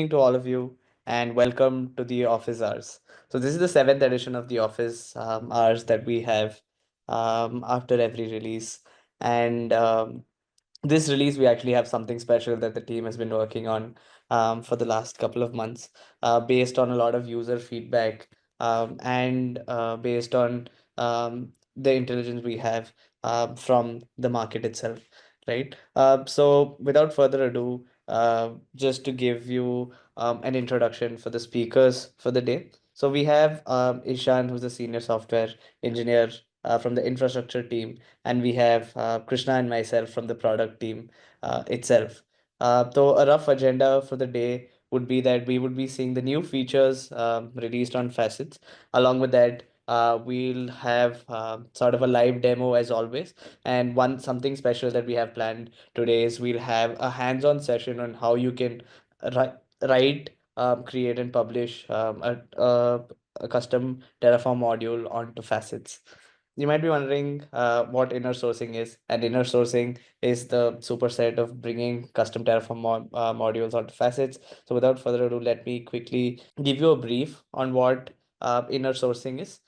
evening to all of you, and welcome to the Office Hours. So, this is the seventh edition of the Office Hours that we have after every release. And this release, we actually have something special that the team has been working on for the last couple of months, based on a lot of user feedback and based on the intelligence we have from the market itself, right? So, without further ado, just to give you an introduction for the speakers for the day. So, we have Ishan, who's a senior software engineer from the infrastructure team, and we have Krishna and myself from the product team itself. So a rough agenda for the day would be that we would be seeing the new features released on Facets. Along with that, we'll have sort of a live demo as always. And one something special that we have planned today is we'll have a hands-on session on how you can write, create, and publish a custom Terraform module onto Facets. You might be wondering what inner sourcing is, and inner sourcing is the superset of bringing custom Terraform modules onto Facets. So, without further ado, let me quickly give you a brief on what inner sourcing is.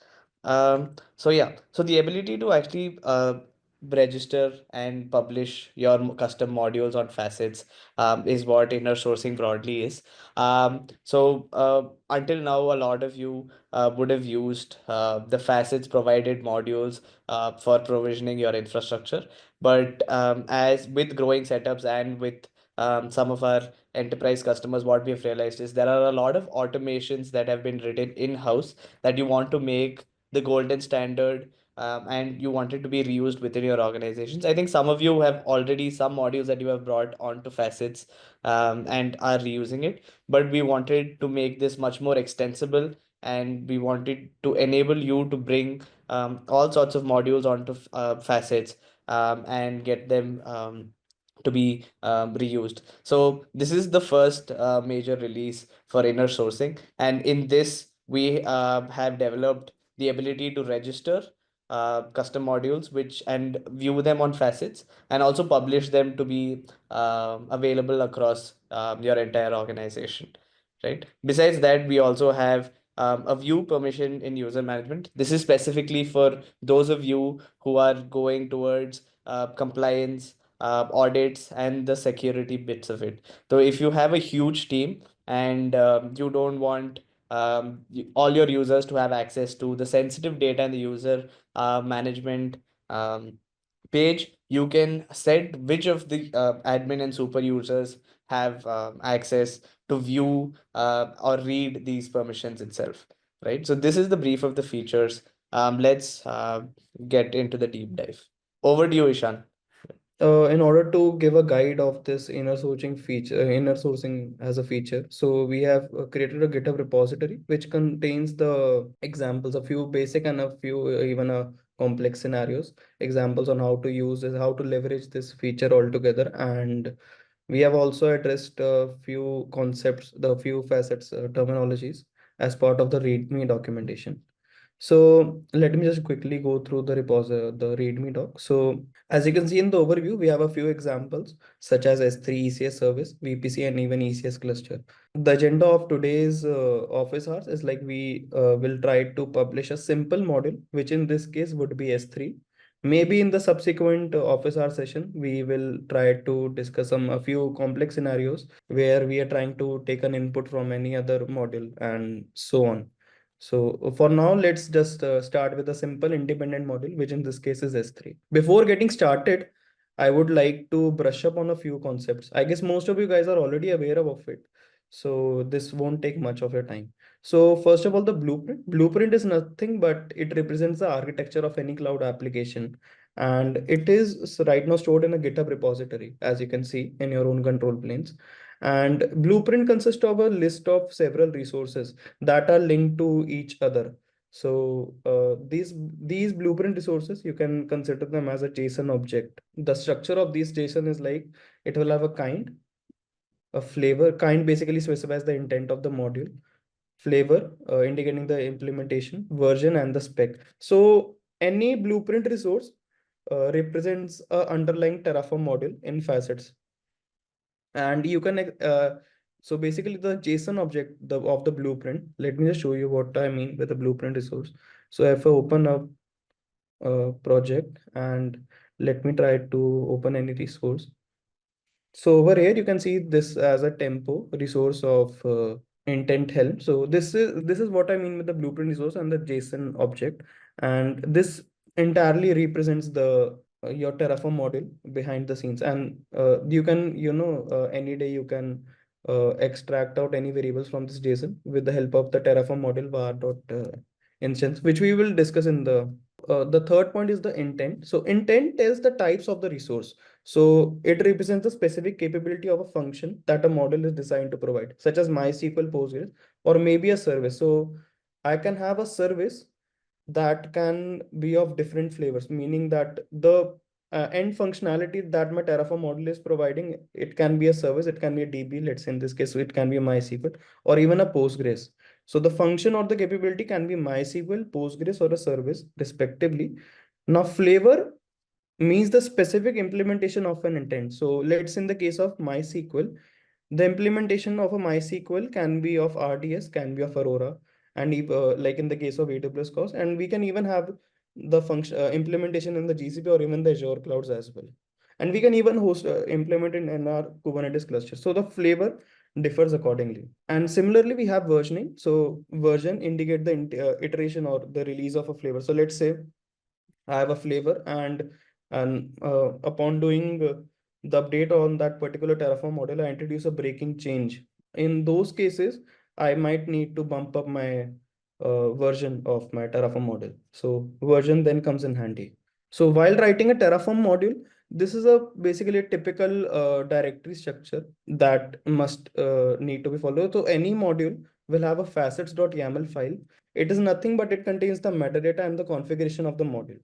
So the ability to actually register and publish your custom modules on Facets is what inner sourcing broadly is. Until now, a lot of you would have used the Facets provided modules for provisioning your infrastructure. But as with growing setups and with some of our enterprise customers, what we've realized is there are a lot of automations that have been written in-house that you want to make the golden standard, and you want it to be reused within your organizations. I think some of you have already some modules that you have brought onto Facets and are reusing it, but we wanted to make this much more extensible, and we wanted to enable you to bring all sorts of modules onto Facets and get them to be reused. So this is the first major release for inner sourcing, and in this we have developed the ability to register custom modules which and view them on Facets, and also publish them to be available across your entire organization, right? Besides that, we also have a view permission in user management. This is specifically for those of you who are going towards compliance, audits, and the security bits of it. So if you have a huge team and you don't want all your users to have access to the sensitive data in the user management um, page, you can set which of the admin and super users have access to view or read these permissions itself, right? So this is the brief of the features. Let's get into the deep dive. Over to you, Ishan. In order to give a guide of this inner sourcing as a feature, so we have created a GitHub repository which contains the examples, a few basic and a few even complex scenarios, examples on how to use this, how to leverage this feature altogether. And we have also addressed a few concepts, the few facets, terminologies as part of the README documentation. So let me just quickly go through the README doc. So as you can see in the overview, we have a few examples such as S3 ECS service, VPC, and even ECS cluster. The agenda of today's office hours is like we will try to publish a simple module, which in this case would be S3. Maybe in the subsequent office hour session, we will try to discuss a few complex scenarios where we are trying to take an input from any other module and so on. So for now, let's just start with a simple independent module, which in this case is S3. Before getting started, I would like to brush up on a few concepts. I guess most of you guys are already aware of it, so this won't take much of your time. So first of all, the blueprint. Blueprint is nothing but it represents the architecture of any cloud application. And it is right now stored in a GitHub repository, as you can see in your own control planes. And blueprint consists of a list of several resources that are linked to each other. So these blueprint resources, you can consider them as a JSON object. The structure of these JSON is like it will have a kind, a flavor. Kind basically specifies the intent of the module. Flavor indicating the implementation, version, and the spec. So any blueprint resource represents a underlying Terraform module in facets, and you can So basically the JSON object of the blueprint, let me just show you what I mean with the blueprint resource. So if I open up a project and let me try to open any resource. So over here, you can see this as a tempo resource of intent help. So this is what I mean with the blueprint resource and the JSON object. And this entirely represents the your Terraform module behind the scenes. And you can, any day you can extract out any variables from this JSON with the help of the Terraform module var.instance, instance, which we will discuss in the third point is the intent. So intent tells the types of the resource. So it represents the specific capability of a function that a model is designed to provide, such as MySQL, Postgres, or maybe a service. So I can have a service that can be of different flavors, meaning that the end functionality that my Terraform model is providing, it can be a service, it can be a DB, let's say in this case, so it can be a MySQL or even a Postgres. So the function or the capability can be MySQL, Postgres, or a service, respectively. Now, flavor means the specific implementation of an intent. So let's in the case of MySQL, the implementation of a MySQL can be of RDS, can be of Aurora, and like in the case of AWS cost, and we can even have the function implementation in the GCP or even the Azure clouds as well. And we can even host implement it in our Kubernetes cluster. So the flavor differs accordingly. And similarly, we have versioning. So version indicate the iteration or the release of a flavor. So let's say I have a flavor and upon doing the update on that particular Terraform model, I introduce a breaking change. In those cases, I might need to bump up my version of my Terraform model. So version then comes in handy. So while writing a Terraform module, this is a basically a typical directory structure that must need to be followed. So any module will have a facets.yaml file. It is nothing but it contains the metadata and the configuration of the module,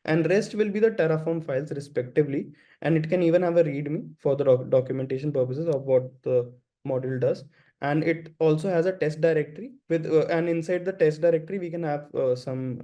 and rest will be the Terraform files respectively. And it can even have a README for the documentation purposes of what the module does. And it also has a test directory with, and inside the test directory, we can have some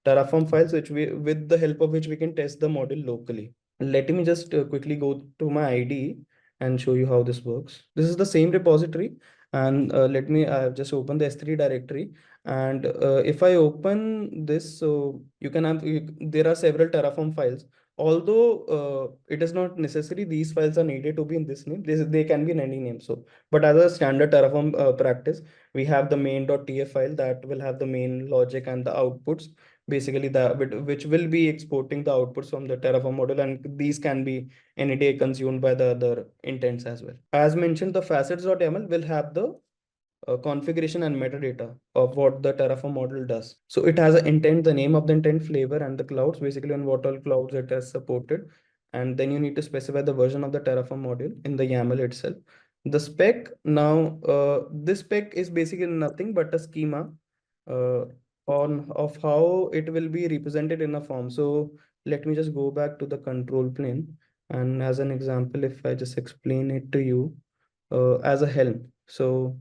Terraform files, which with the help of which we can test the module locally. Let me just quickly go to my IDE and show you how this works. This is the same repository, and let me just open the S3 directory. And if I open this, so you can have, there are several Terraform files. Although it is not necessary, these files are needed to be in this name. They can be in any name. So, but as a standard Terraform practice, we have the main.tf file that will have the main logic and the outputs, basically which will be exporting the outputs from the Terraform model, and these can be any day consumed by the other intents as well. As mentioned, the facets.yaml will have the configuration and metadata of what the Terraform model does. So it has an intent, the name of the intent, flavor, and the clouds, basically on what all clouds it has supported. And then you need to specify the version of the Terraform module in the YAML itself. The spec, now this spec is basically nothing but a schema uh, on of how it will be represented in a form. So let me just go back to the control plane. And as an example, if I just explain it to you as a Helm. So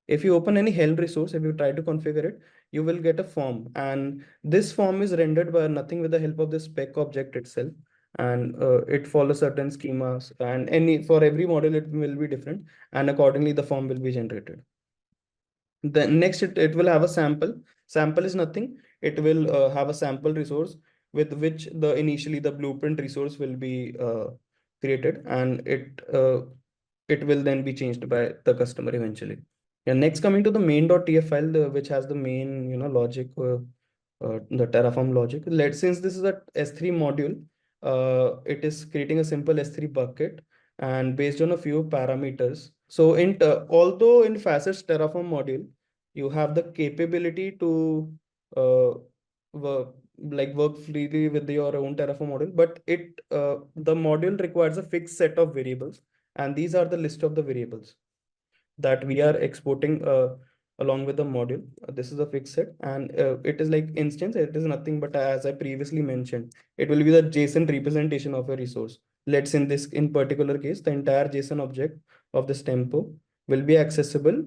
if you open any Helm resource, if you try to configure it, you will get a form. And this form is rendered by nothing with the help of the spec object itself. And it follows certain schemas, and any for every model, it will be different. And accordingly, the form will be generated. Then next, it will have a sample. Sample is nothing. It will have a sample resource with which the initially the blueprint resource will be created, and it will then be changed by the customer eventually. Yeah, next coming to the main.tf file, which has the main, logic, the Terraform logic. Since this is a S3 module, it is creating a simple S3 bucket and based on a few parameters. So although in facets Terraform module, you have the capability to uh, work, work freely with your own Terraform module, but the module requires a fixed set of variables, and these are the list of the variables that we are exporting along with the module. This is a fixed set, and it is like instance. It is nothing but, as I previously mentioned, it will be the JSON representation of a resource. Let's in this in particular case, the entire JSON object of this tempo will be accessible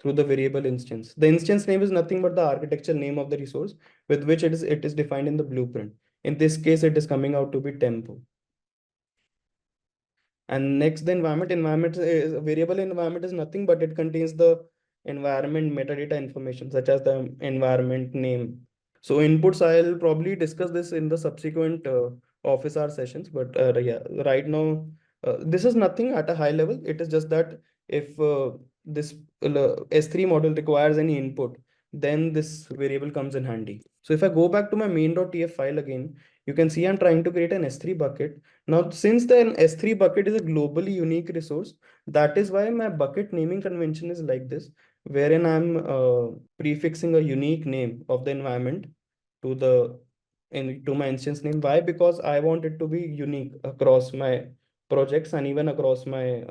through the variable instance. The instance name is nothing but the architecture name of the resource with which it is defined in the blueprint. In this case, it is coming out to be tempo. And next, the environment. Environment is a variable. Environment is nothing but it contains the environment metadata information, such as the environment name. So inputs, I'll probably discuss this in the subsequent office hour sessions. But yeah, right now, this is nothing at a high level. It is just that if this S3 model requires any input, then this variable comes in handy. So if I go back to my main.tf file again, you can see I'm trying to create an S3 bucket. Now, since the S3 bucket is a globally unique resource, that is why my bucket naming convention is like this, wherein I'm prefixing a unique name of the environment to the to my instance name. Why? Because I want it to be unique across my projects and even across my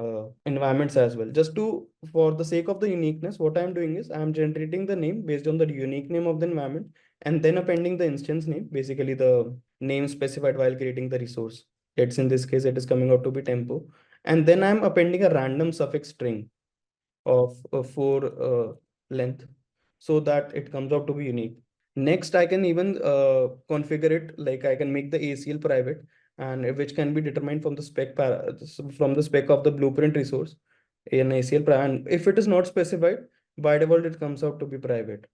environments as well. Just to, for the sake of the uniqueness, what I'm doing is I'm generating the name based on the unique name of the environment and then appending the instance name, basically the name specified while creating the resource. It's in this case, it is coming out to be tempo. And then I'm appending a random suffix string of 4 length so that it comes out to be unique. Next, I can even configure it, like I can make the ACL private, and which can be determined from the from the spec of the blueprint resource in ACL. And if it is not specified, by default, it comes out to be private.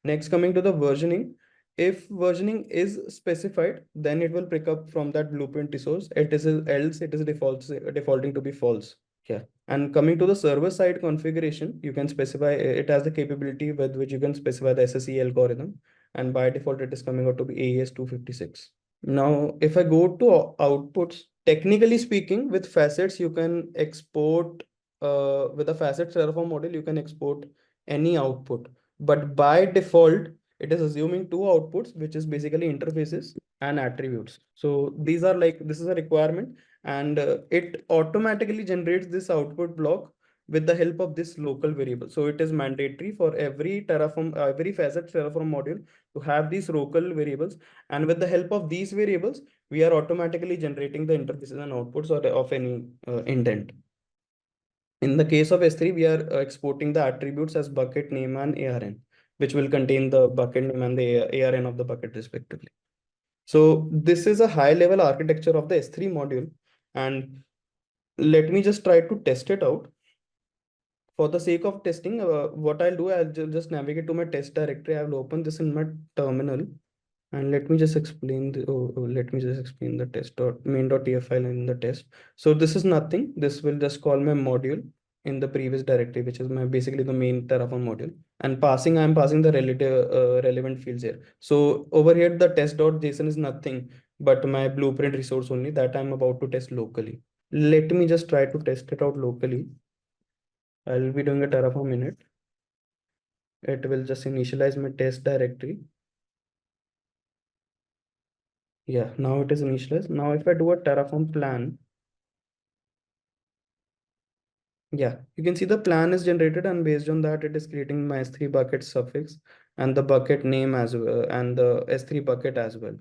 Next, coming to the versioning. If versioning is specified, then it will pick up from that blueprint resource. It is else it is defaulting to be false. Yeah. And coming to the server side configuration, you can specify it has the capability with which you can specify the SSE algorithm. And by default, it is coming out to be AES 256. Now, if I go to outputs, technically speaking, with facets, you can export, with a facet Terraform model, you can export any output. But by default, it is assuming two outputs, which is basically interfaces and attributes. So these are like, this is a requirement, and it automatically generates this output block with the help of this local variable. So it is mandatory for every Terraform, every facet Terraform module to have these local variables. And with the help of these variables, we are automatically generating the interfaces and outputs or of any intent. In the case of S3, we are exporting the attributes as bucket name and ARN, which will contain the bucket name and the ARN of the bucket respectively. So this is a high level architecture of the S3 module. And let me just try to test it out. For the sake of testing, what I'll do, I'll just navigate to my test directory. I will open this in my terminal. And let me just explain let me just explain the test dot main.tf file in the test. So this is nothing. This will just call my module in the previous directory, which is my basically the main Terraform module. And I'm passing the relative relevant fields here. So over here, the test.json is nothing but my blueprint resource only that I'm about to test locally. Let me just try to test it out locally. I'll be doing a Terraform init. It will just initialize my test directory. Yeah, now it is initialized. Now if I do a Terraform plan, yeah, you can see the plan is generated, and based on that, it is creating my S3 bucket suffix and the bucket name as well, and the S3 bucket as well.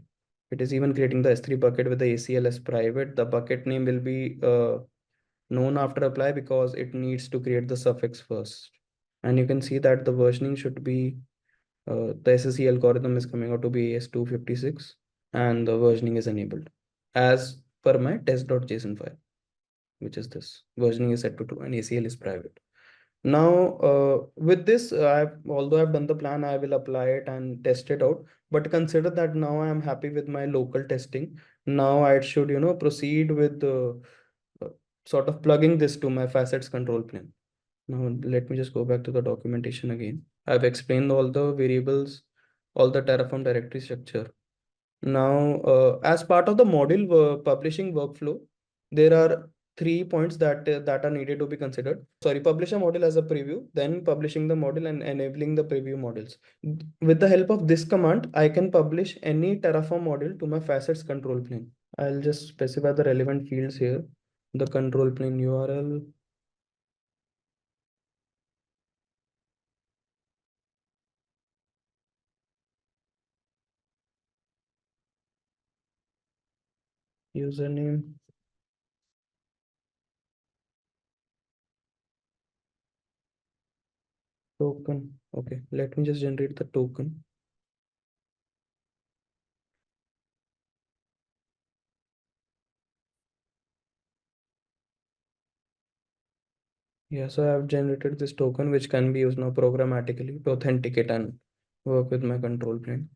It is even creating the S3 bucket with the ACL as private. The bucket name will be known after apply because it needs to create the suffix first. And you can see that the versioning should be the SSE algorithm is coming out to be AS256 and the versioning is enabled as per my test.json file, which is this. Versioning is set to 2 and ACL is private. Now, with this, although I've done the plan, I will apply it and test it out. But consider that now I am happy with my local testing. Now I should, proceed with uh, sort of plugging this to my facets control plane. Now, let me just go back to the documentation again. I've explained all the variables, all the Terraform directory structure. Now, as part of the module publishing workflow, there are 3 points that are needed to be considered. Sorry, publish a model as a preview, then publishing the model and enabling the preview models. With the help of this command, I can publish any Terraform model to my facets control plane. I'll just specify the relevant fields here. The control plane URL, username, token. Okay, let me just generate the token. Yeah, so I've generated this token which can be used now programmatically to authenticate and work with my control plane.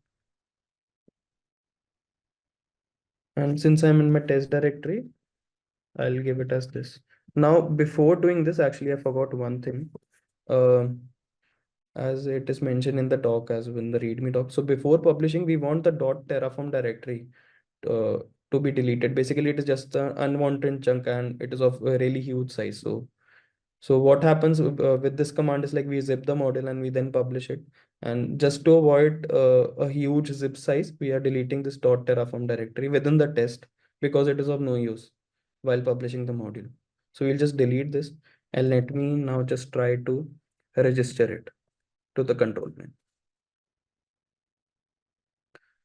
And since I'm in my test directory, I'll give it as this. Now, before doing this, actually, I forgot one thing. Uh, as it is mentioned in the doc, as in the README doc. So before publishing, we want the .terraform directory uh, to be deleted. Basically, it is just an unwanted chunk and it is of a really huge size. So what happens with this command is like we zip the model and we then publish it. And just to avoid a huge zip size, we are deleting this .terraform directory within the test because it is of no use while publishing the module. So we'll just delete this and let me now just try to register it to the control plane.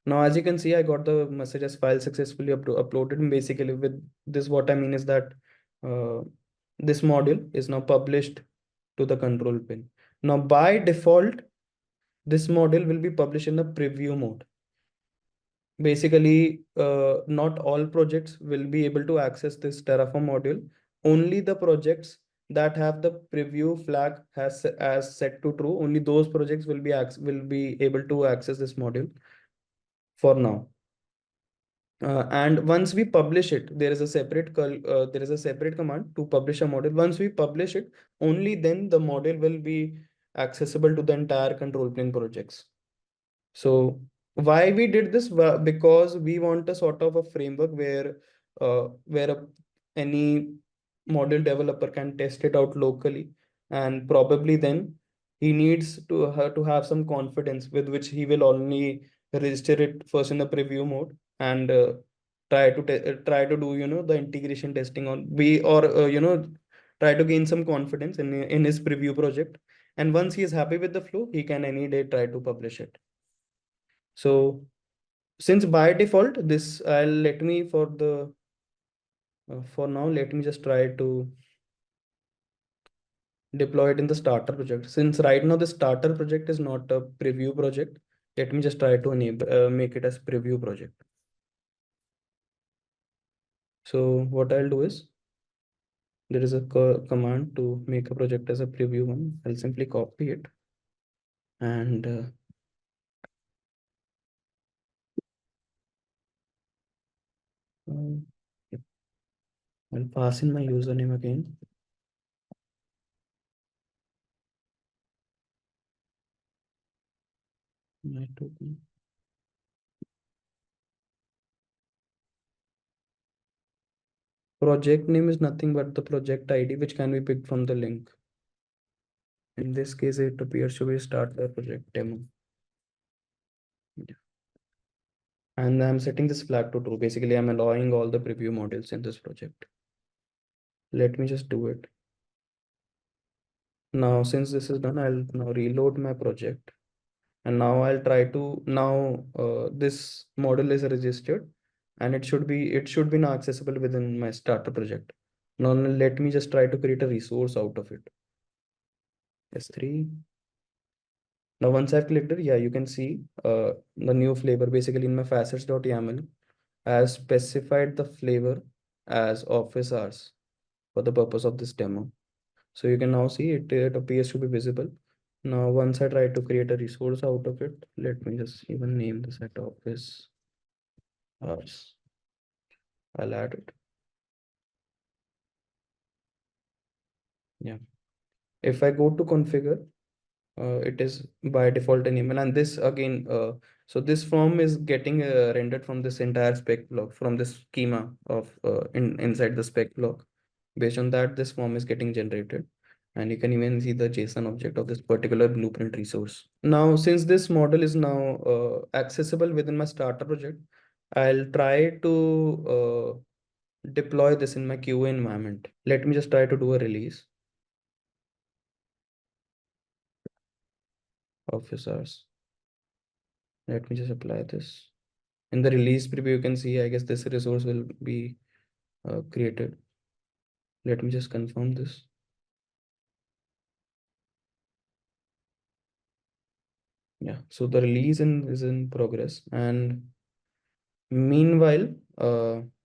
Now, as you can see, I got the message as file successfully uploaded. And basically, with this, what I mean is that uh, this module is now published to the control plane. Now, by default, this module will be published in the preview mode. Basically, not all projects will be able to access this Terraform module. Only the projects that have the preview flag has as set to true, only those projects will be able to access this module for now. And once we publish it, there is a separate command to publish a model. Once we publish it, only then the model will be accessible to the entire control plane projects. So why we did this? Because we want a sort of a framework where any model developer can test it out locally, and probably then he needs to have some confidence with which he will only register it first in the preview mode and try to do the integration testing on we or try to gain some confidence in his preview project. And once he is happy with the flow, he can any day try to publish it. So since by default, this I'll let me for now, let me just try to deploy it in the starter project. Since right now the starter project is not a preview project, let me just try to enable make it as preview project. So what I'll do is there is a command to make a project as a preview one. I'll simply copy it and uh, yep, I'll pass in my username again. My token. Project name is nothing but the project ID, which can be picked from the link. In this case, it appears to be starter project demo. And I'm setting this flag to true. Basically, I'm allowing all the preview modules in this project. Let me just do it. Now, since this is done, I'll now reload my project. And now I'll try to this model is registered and it should be now accessible within my starter project. Now let me just try to create a resource out of it. S3. Now, once I've clicked it, yeah, you can see the new flavor basically in my facets.yaml has specified the flavor as office hours for the purpose of this demo. So you can now see it appears to be visible. Now, once I try to create a resource out of it, let me just even name this at office hours. I'll add it. Yeah. If I go to configure, it is by default enable. And this again, so this form is getting rendered from this entire spec block, from this schema of inside the spec block. Based on that, this form is getting generated. And you can even see the JSON object of this particular blueprint resource. Now, since this model is now accessible within my starter project, I'll try to deploy this in my QA environment. Let me just try to do a release. Office hours. Let me just apply this. In the release preview, you can see, I guess this resource will be created. Let me just confirm this. Yeah, so the release is in progress. And meanwhile,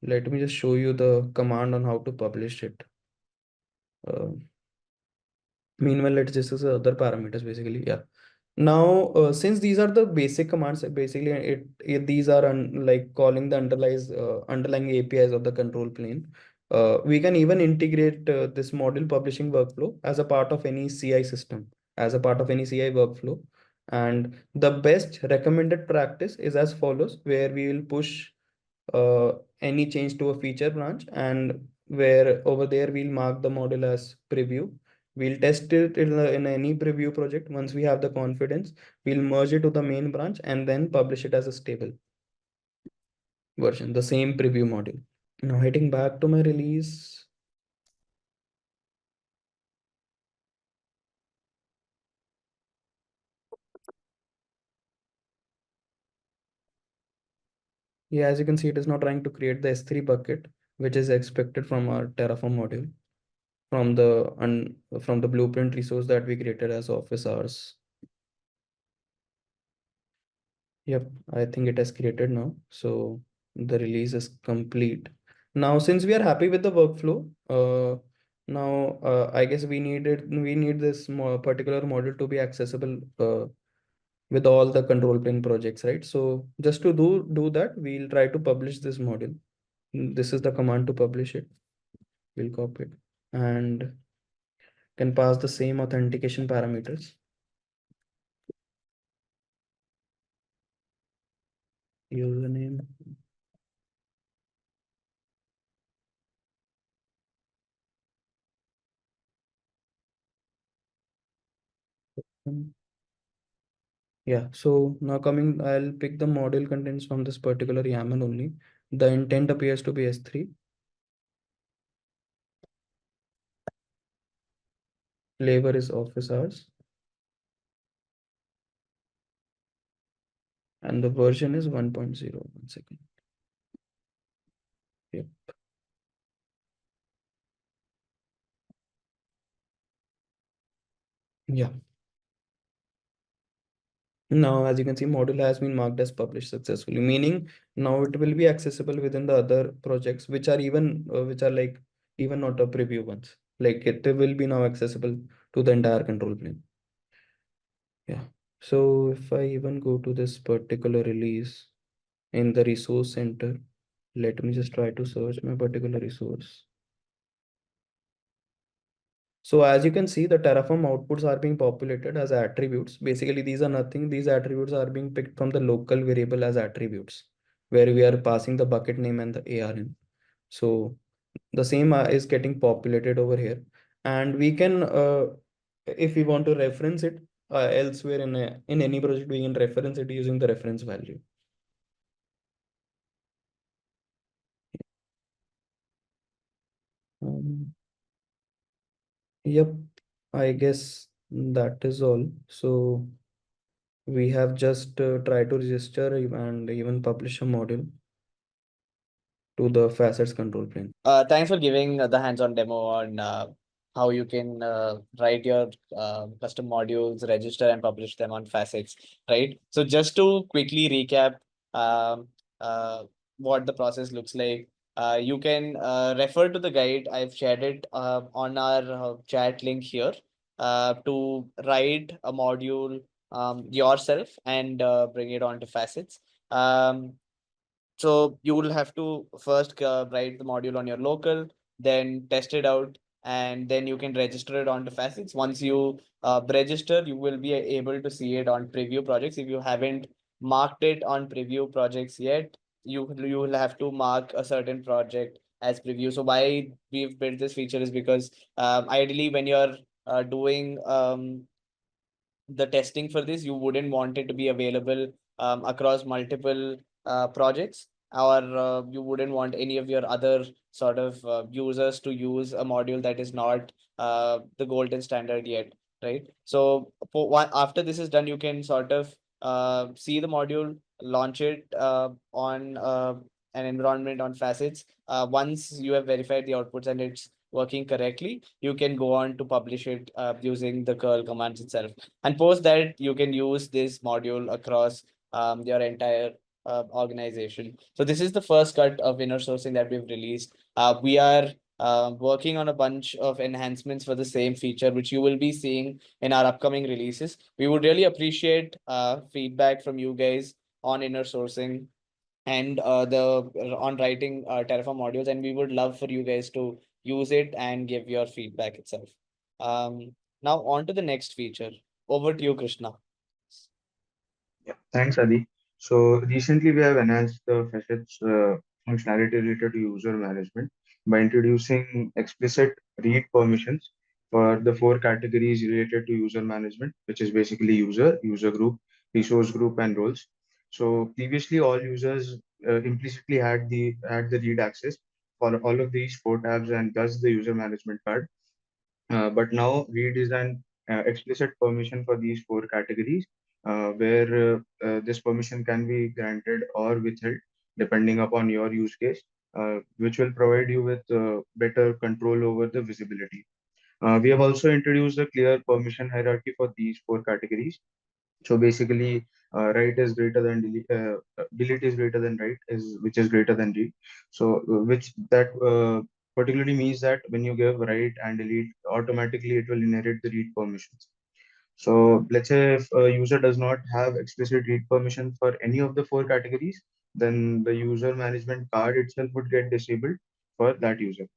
let me just show you the command on how to publish it. Uh, Meanwhile, let's discuss the other parameters basically. Yeah. Now, since these are the basic commands, basically these are like calling the underlying APIs of the control plane. We can even integrate this module publishing workflow as a part of any CI system, as a part of any CI workflow. And the best recommended practice is as follows, where we will push any change to a feature branch, and where over there we'll mark the module as preview. We'll test it in any preview project. Once we have the confidence, we'll merge it to the main branch and then publish it as a stable version, the same preview module. Now heading back to my release. Yeah, as you can see, it is now trying to create the S3 bucket, which is expected from our Terraform module, from the blueprint resource that we created as office hours. Yep, I think it has created now. So the release is complete. Now, since we are happy with the workflow, I guess we need this particular module to be accessible with all the control plane projects, right? So just to do that, we'll try to publish this module. This is the command to publish it. We'll copy it and can pass the same authentication parameters. Username. Yeah, so now I'll pick the module contents from this particular YAML only. The intent appears to be S3. Flavor is office hours. And the version is 1.0. 1 second. Yep. Yeah. Now, as you can see, module has been marked as published successfully, meaning now it will be accessible within the other projects, which are like even not a preview ones. Like it will be now accessible to the entire control plane. Yeah. So if I even go to this particular release in the resource center, let me just try to search my particular resource. So as you can see, the Terraform outputs are being populated as attributes. Basically, these are nothing. These attributes are being picked from the local variable as attributes, where we are passing the bucket name and the ARN. So the same is getting populated over here. And we can, if we want to reference it elsewhere in any project, we can reference it using the reference value. Um, yep, I guess that is all. So we have just tried to register and even publish a module to the facets control plane. Thanks for giving the hands-on demo on how you can write your custom modules, register and publish them on facets, right? So just to quickly recap um, uh, what the process looks like, you can refer to the guide. I've shared it on our chat link here to write a module yourself and bring it onto facets. Um, so you will have to first write the module on your local, then test it out, and then you can register it onto facets. Once you register, you will be able to see it on preview projects. If you haven't marked it on preview projects yet, you will have to mark a certain project as preview. So why we've built this feature is because ideally when you're doing the testing for this, you wouldn't want it to be available across multiple projects, or you wouldn't want any of your other sort of users to use a module that is not the golden standard yet, right? So after this is done, you can sort of see the module, launch it on an environment on facets. Once you have verified the outputs and it's working correctly, you can go on to publish it using the curl commands itself, and post that you can use this module across your entire organization. So this is the first cut of inner sourcing that we've released. We are working on a bunch of enhancements for the same feature, which you will be seeing in our upcoming releases. We would really appreciate feedback from you guys on inner sourcing and the on writing Terraform modules, and we would love for you guys to use it and give your feedback itself. Now on to the next feature. Over to you, Krishna. Yeah, thanks, Adi. So recently we have enhanced the facets functionality related to user management by introducing explicit read permissions for the four categories related to user management, which is basically user group, resource group, and roles. So previously, all users implicitly had the read access for all of these four tabs and thus the user management card. But now read is an explicit permission for these four categories, where this permission can be granted or withheld depending upon your use case, which will provide you with better control over the visibility. We have also introduced a clear permission hierarchy for these four categories. So basically, write is greater than delete is greater than write is which is greater than read. So which that particularly means that when you give write and delete, automatically it will inherit the read permissions. So let's say if a user does not have explicit read permission for any of the four categories, then the user management card itself would get disabled for that user.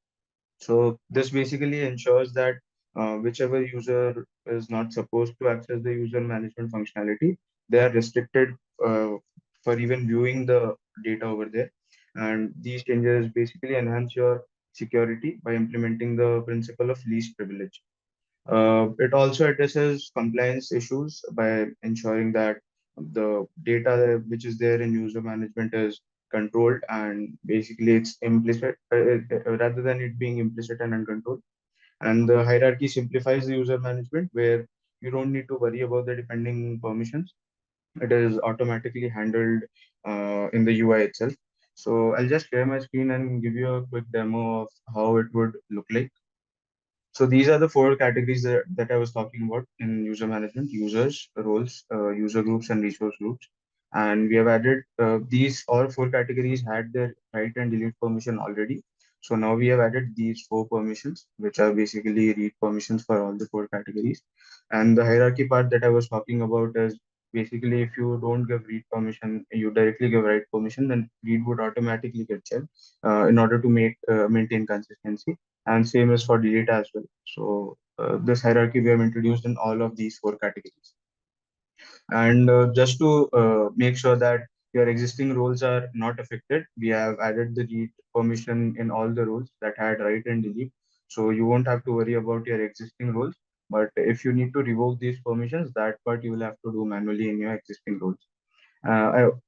So this basically ensures that whichever user is not supposed to access the user management functionality, they are restricted for even viewing the data over there. And these changes basically enhance your security by implementing the principle of least privilege. It also addresses compliance issues by ensuring that the data which is there in user management is controlled and basically it's implicit rather than it being implicit and uncontrolled. And the hierarchy simplifies the user management where you don't need to worry about the depending permissions. It is automatically handled in the UI itself. So I'll just share my screen and give you a quick demo of how it would look like. So these are the four categories that I was talking about in user management: users, roles, user groups, and resource groups. And we have added these all four categories had their write and delete permission already. So now we have added these four permissions, which are basically read permissions for all the four categories. And the hierarchy part that I was talking about is basically if you don't give read permission, you directly give write permission, then read would automatically get checked in order to maintain consistency, and same is for delete as well. So this hierarchy we have introduced in all of these four categories. And just to make sure that your existing roles are not affected, we have added the read permission in all the roles that had write and delete. So you won't have to worry about your existing roles. But if you need to revoke these permissions, that part you will have to do manually in your existing roles.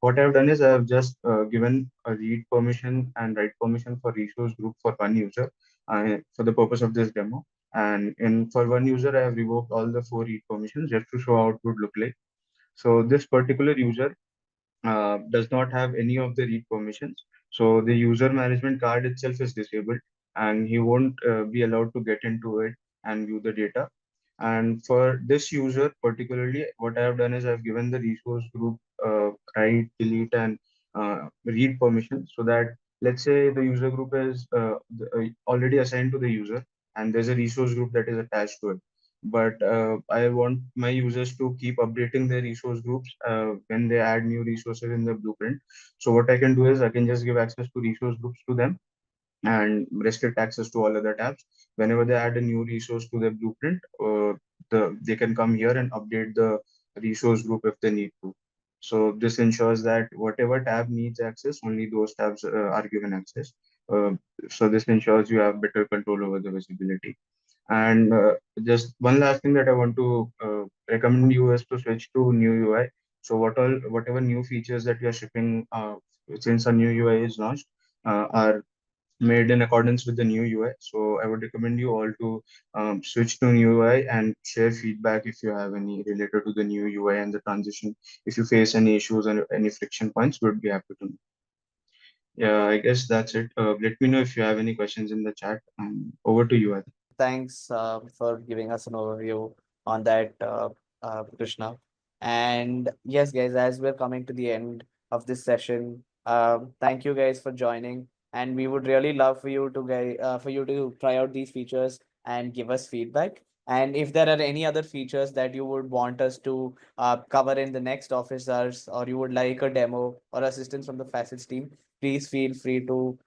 What I've done is I've just given a read permission and write permission for resource group for one user for the purpose of this demo. And in for one user, I have revoked all the four read permissions just to show how it would look like. So this particular user does not have any of the read permissions. So the user management card itself is disabled and he won't be allowed to get into it and view the data. And for this user particularly, what I have done is I've given the resource group write, delete, and read permission so that let's say the user group is already assigned to the user and there's a resource group that is attached to it. But I want my users to keep updating their resource groups when they add new resources in the blueprint. So what I can do is I can just give access to resource groups to them and restrict access to all other tabs. Whenever they add a new resource to their blueprint, they can come here and update the resource group if they need to. So this ensures that whatever tab needs access, only those tabs are given access. Uh, so this ensures you have better control over the visibility. And just one last thing that I want to recommend you is to switch to new UI. So whatever new features that we are shipping since a new UI is launched are made in accordance with the new UI. So I would recommend you all to switch to new UI and share feedback if you have any related to the new UI and the transition. If you face any issues and any friction points, we'd be happy to know. Yeah, I guess that's it. Let me know if you have any questions in the chat. And over to you, Adi. Thanks for giving us an overview on that, Krishna. And yes, guys, as we're coming to the end of this session, thank you guys for joining. and we would really love for you to try out these features and give us feedback. And if there are any other features that you would want us to cover in the next office hours, or you would like a demo or assistance from the Facets team, please feel free to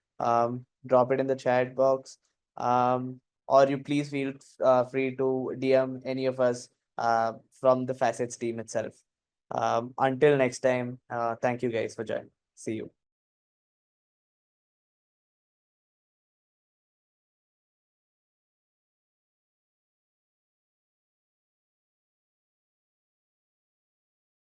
drop it in the chat box. Or you please feel free to DM any of us from the Facets team itself. Until next time, thank you guys for joining. See you.